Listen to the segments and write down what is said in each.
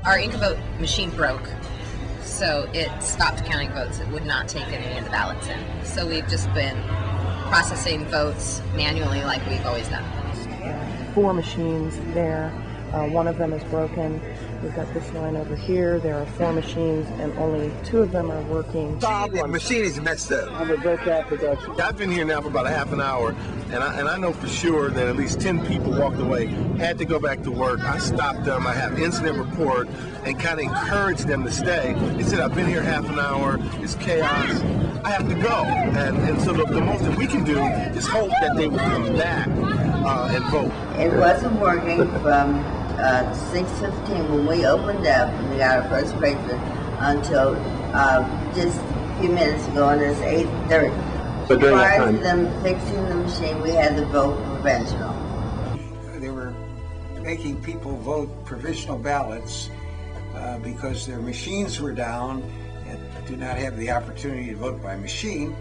our Inca machine broke, so it stopped counting votes. It would not take any of the ballots in. So we've just been processing votes manually like we've always done. 4 machines there. One of them is broken. We've got this line over here. There are 4 machines, and only 2 of them are working. The machine is messed up. I'm a breakout production. I've been here now for about a half an hour, and I know for sure that at least 10 people walked away, had to go back to work. I stopped them. I have incident report and kind of encouraged them to stay. They said, I've been here half an hour. It's chaos. I have to go. And so the most that we can do is hope that they will come back and vote. It wasn't working from 6:15 when we opened up and we got our first breakthrough until just a few minutes ago, and it's 8:30. But during that Prior time, to them fixing the machine, we had the vote provisional. They were making people vote provisional ballots because their machines were down and do not have the opportunity to vote by machine.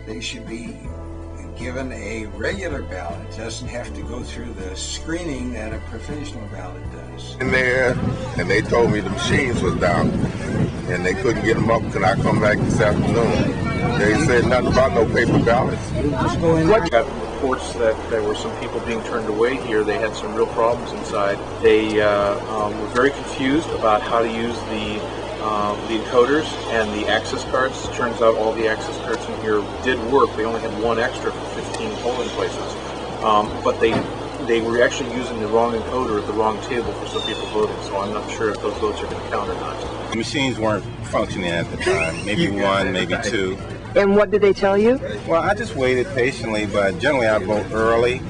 They should be given a regular ballot. It doesn't have to go through the screening that a provisional ballot does. in there, and they told me the machines was down, and they couldn't get them up. Could I come back this afternoon? They said nothing about no paper ballots. What got reports that there were some people being turned away here. They had some real problems inside. They were very confused about how to use the encoders and the access cards. It turns out all the access cards in here did work. They only had 1 extra for 15 polling places, but they were actually using the wrong encoder at the wrong table for some people voting. So I'm not sure if those votes are going to count or not. The machines weren't functioning at the time. Maybe 1, maybe 2. And what did they tell you? Well, I just waited patiently, but generally I vote early.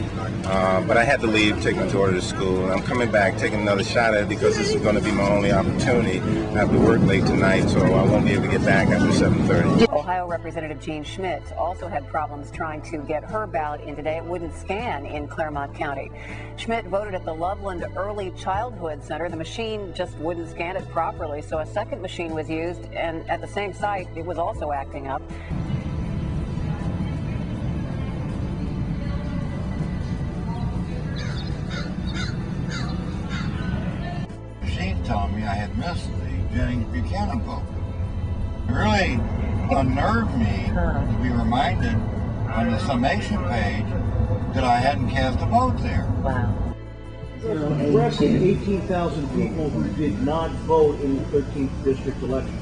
But I had to leave, take my daughter to school. I'm coming back, taking another shot at it because this is going to be my only opportunity. I have to work late tonight, so I won't be able to get back after 7:30. Ohio Representative Jeannie Schmidt also had problems trying to get her ballot in today. It wouldn't scan in Claremont County. Schmidt voted at the Loveland Early Childhood Center. The machine just wouldn't scan it properly, so a second machine was used, and at the same site, it was also acting up. Told me I had missed the Jennings Buchanan vote. It really unnerved me to be reminded on the summation page that I hadn't cast a vote there. Wow. Roughly 18,000 people who did not vote in the 13th district election.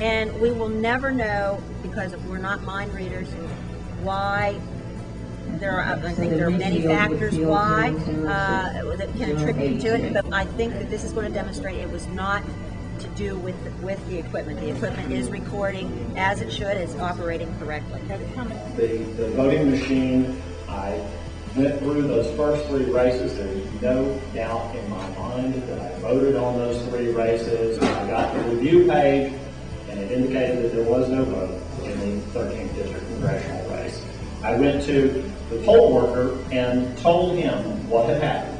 And we will never know, because we're not mind readers, why. I think there are many factors why that can attribute to it, but I think that this is going to demonstrate it was not to do with the equipment. The equipment is recording as it should, is operating correctly. The voting machine, I went through those first 3 races. There's no doubt in my mind that I voted on those 3 races. I got the review page, and it indicated that there was no vote in the 13th district congressional race. I went to the poll worker and told him what had happened.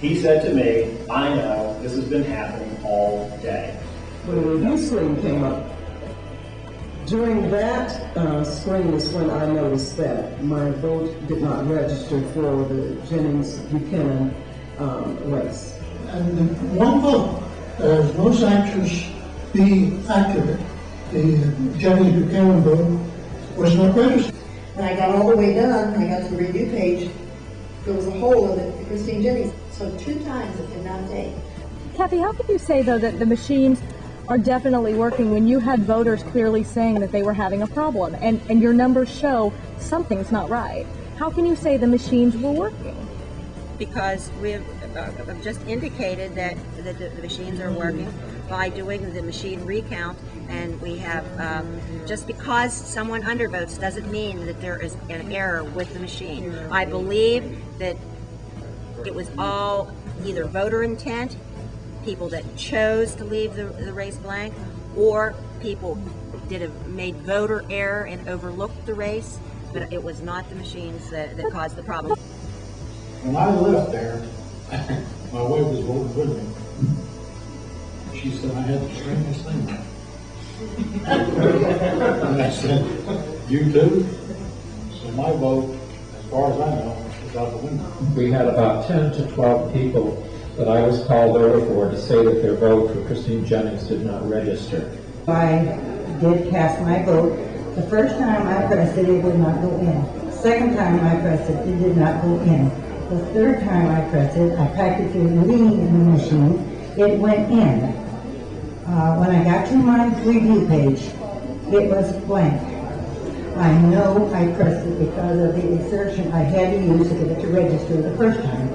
He said to me, I know, this has been happening all day. When the review screen came up, during that screen is when I noticed that my vote did not register for the Jennings Buchanan race. And one vote, as most actions be accurate, the Jennings Buchanan vote was not registered. When I got all the way done, I got to the review page, there was a hole in it, Christine Jennings. So 2 times it did not take. Kathy, how could you say, though, that the machines are definitely working when you had voters clearly saying that they were having a problem and your numbers show something's not right? How can you say the machines were working? Because we've just indicated that the machines are working by doing the machine recount, and we have, just because someone undervotes doesn't mean that there is an error with the machine. I believe that it was all either voter intent, people that chose to leave the race blank, or people did have made voter error and overlooked the race, but it was not the machines that caused the problem. When I left there, my wife was voting with me. She said I had the strangest thing. And I said, you too? So my vote, as far as I know, is out the window. We had about 10 to 12 people that I was called over for to say that their vote for Christine Jennings did not register. I did cast my vote. The first time I pressed it, it would not go in. Second time I pressed it, it did not go in. The third time I pressed it, I practically leaned in the machine, it went in. When I got to my review page, it was blank. I know I pressed it because of the exertion I had to use to get it to register the first time.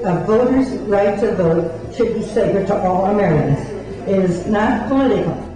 A voter's right to vote should be sacred to all Americans. It is not political.